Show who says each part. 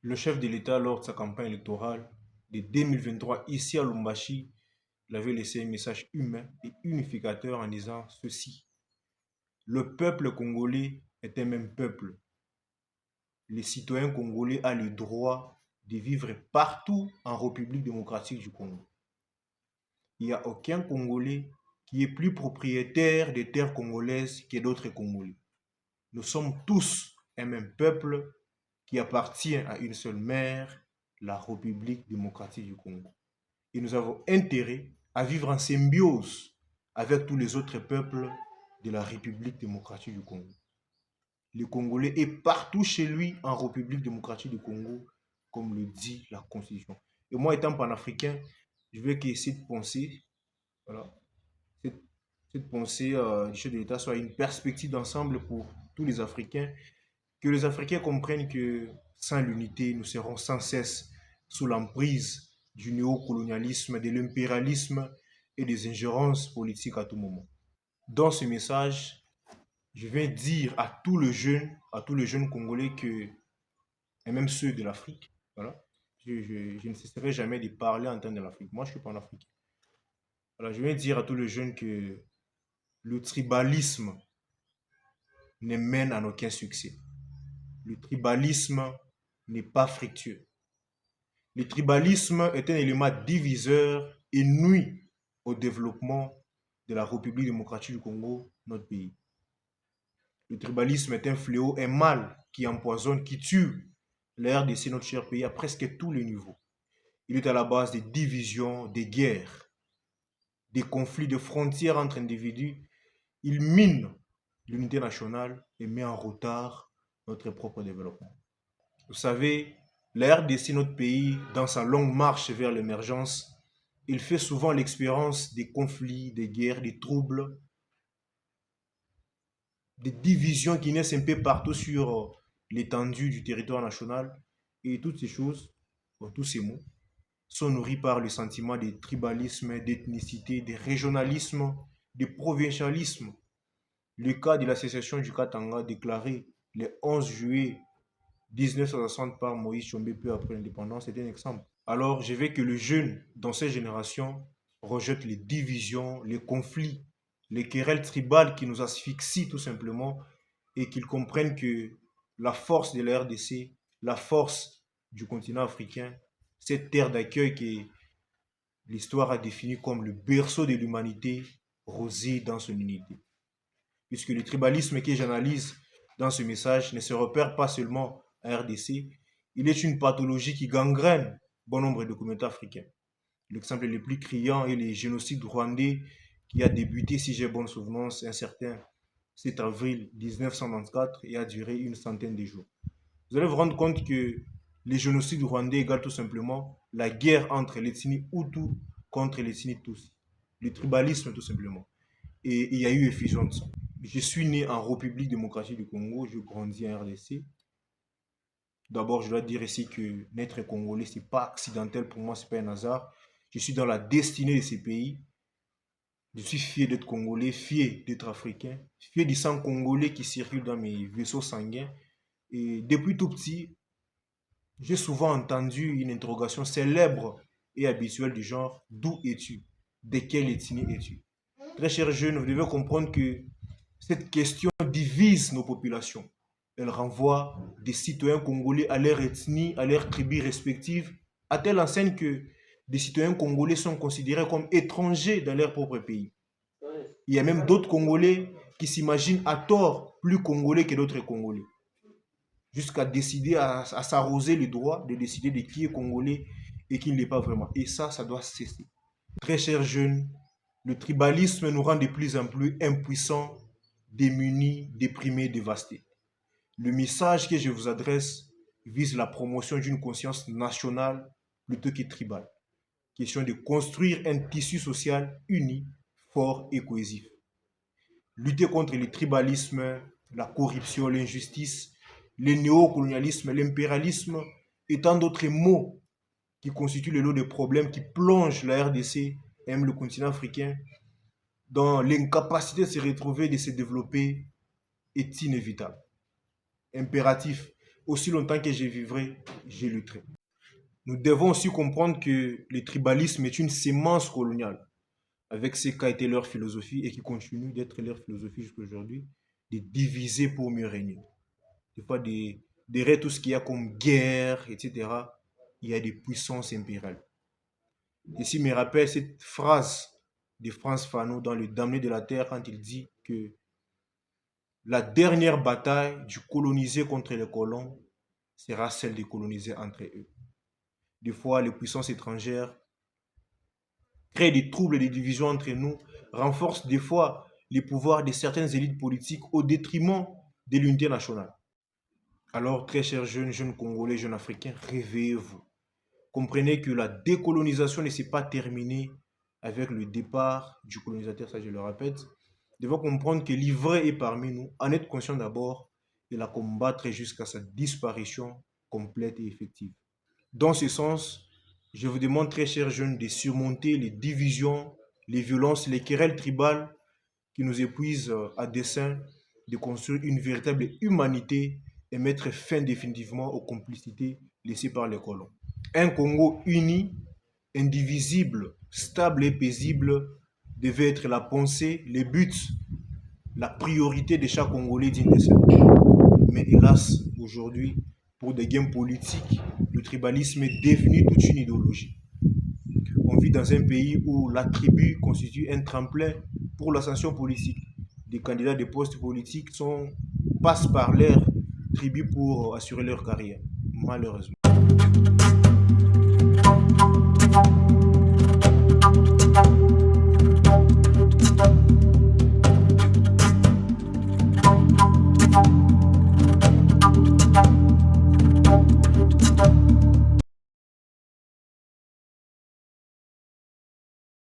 Speaker 1: Le chef de l'État, lors de sa campagne électorale de 2023, ici à Lumbashi, il avait laissé un message humain et unificateur en disant ceci. Le peuple congolais est un même peuple. Les citoyens congolais ont le droit de vivre partout en République démocratique du Congo. Il n'y a aucun Congolais qui est plus propriétaire des terres congolaises que d'autres Congolais. Nous sommes tous un même peuple qui appartient à une seule mère, la République démocratique du Congo. Et nous avons intérêt à vivre en symbiose avec tous les autres peuples de la République démocratique du Congo. Le Congolais est partout chez lui en République démocratique du Congo, comme le dit la Constitution. Et moi, étant panafricain, je veux que cette pensée, voilà, cette pensée du chef de l'État soit une perspective d'ensemble pour tous les Africains, que les Africains comprennent que sans l'unité, nous serons sans cesse sous l'emprise du néocolonialisme, de l'impérialisme et des ingérences politiques à tout moment. Dans ce message, je vais dire à tous les jeunes Congolais que, et même ceux de l'Afrique, voilà, je ne cesserai jamais de parler en termes de l'Afrique. Moi, je suis pas en Afrique. Voilà, je vais dire à tous les jeunes que le tribalisme ne mène à aucun succès. Le tribalisme n'est pas fructueux. Le tribalisme est un élément diviseur et nuit au développement de la République démocratique du Congo, notre pays. Le tribalisme est un fléau, un mal qui empoisonne, qui tue la RDC, notre cher pays, à presque tous les niveaux. Il est à la base des divisions, des guerres, des conflits de frontières entre individus. Il mine l'unité nationale et met en retard notre propre développement. Vous savez, la RDC, notre pays, dans sa longue marche vers l'émergence, il fait souvent l'expérience des conflits, des guerres, des troubles, des divisions qui naissent un peu partout sur l'étendue du territoire national. Et toutes ces choses, tous ces mots, sont nourris par le sentiment de tribalisme, d'ethnicité, de régionalisme, de provincialisme. Le cas de l'association du Katanga déclaré le 11 juillet 1960 par Moïse Tshombe peu après l'indépendance est un exemple. Alors, je veux que le jeune, dans cette génération, rejette les divisions, les conflits, les querelles tribales qui nous asphyxient tout simplement et qu'ils comprennent que la force de la RDC, la force du continent africain, cette terre d'accueil que l'histoire a définie comme le berceau de l'humanité, rosée dans son unité. Puisque le tribalisme que j'analyse dans ce message ne se repère pas seulement en RDC, il est une pathologie qui gangrène bon nombre de communautés africaines. L'exemple le plus criant est le génocide rwandais qui a débuté, si j'ai bonne souvenance, un certain 7 avril 1994 et a duré une centaine de jours. Vous allez vous rendre compte que le génocide rwandais égale tout simplement la guerre entre l'ethnie Hutu contre l'ethnie Tutsi. Le tribalisme tout simplement. Et il y a eu effusion de sang. Je suis né en République démocratique du Congo, je grandis en RDC. D'abord, je dois dire ici que naître congolais, ce n'est pas accidentel pour moi, ce n'est pas un hasard. Je suis dans la destinée de ces pays. Je suis fier d'être congolais, fier d'être africain, fier du sang congolais qui circule dans mes vaisseaux sanguins. Et depuis tout petit, j'ai souvent entendu une interrogation célèbre et habituelle du genre d'où es-tu? De quelle ethnie es-tu? Très chers jeunes, vous devez comprendre que cette question divise nos populations. Elle renvoie des citoyens congolais à leur ethnie, à leur tribu respective, à telle enseigne que des citoyens congolais sont considérés comme étrangers dans leur propre pays. Il y a même d'autres Congolais qui s'imaginent à tort plus congolais que d'autres Congolais, jusqu'à décider à s'arroser le droit de décider de qui est congolais et qui ne l'est pas vraiment. Et ça doit cesser. Très chers jeunes, le tribalisme nous rend de plus en plus impuissants, démunis, déprimés, dévastés. Le message que je vous adresse vise la promotion d'une conscience nationale plutôt que tribale. Question de construire un tissu social uni, fort et cohésif. Lutter contre le tribalisme, la corruption, l'injustice, le néocolonialisme, l'impérialisme et tant d'autres mots qui constituent le lot de problèmes qui plongent la RDC et même le continent africain dans l'incapacité de se retrouver, de se développer est inévitable. Impératif Aussi longtemps que je vivrai, je lutterai. Nous devons aussi comprendre que le tribalisme est une sémence coloniale, avec ce qu'a été leur philosophie et qui continue d'être leur philosophie jusqu'à aujourd'hui, de diviser pour mieux régner. Des fois, derrière tout ce qu'il y a comme guerre, etc., il y a des puissances impériales. Ici, me rappelle cette phrase de Frantz Fanon dans Le Damné de la Terre quand il dit que la dernière bataille du colonisé contre les colons sera celle des colonisés entre eux. Des fois, les puissances étrangères créent des troubles et des divisions entre nous, renforcent des fois les pouvoirs de certaines élites politiques au détriment de l'unité nationale. Alors, très chers jeunes, jeunes Congolais, jeunes Africains, réveillez-vous. Comprenez que la décolonisation ne s'est pas terminée avec le départ du colonisateur, ça je le répète. Nous devons comprendre que l'ivraie est parmi nous, en être conscient d'abord et la combattre jusqu'à sa disparition complète et effective. Dans ce sens, je vous demande, très chers jeunes, de surmonter les divisions, les violences, les querelles tribales qui nous épuisent à dessein de construire une véritable humanité et mettre fin définitivement aux complicités laissées par les colons. Un Congo uni, indivisible, stable et paisible devait être la pensée, les buts, la priorité de chaque Congolais digne de ce nom. Mais hélas, aujourd'hui, pour des gains politiques, le tribalisme est devenu toute une idéologie. On vit dans un pays où la tribu constitue un tremplin pour l'ascension politique. Des candidats de postes politiques passent par leur tribu pour assurer leur carrière, malheureusement.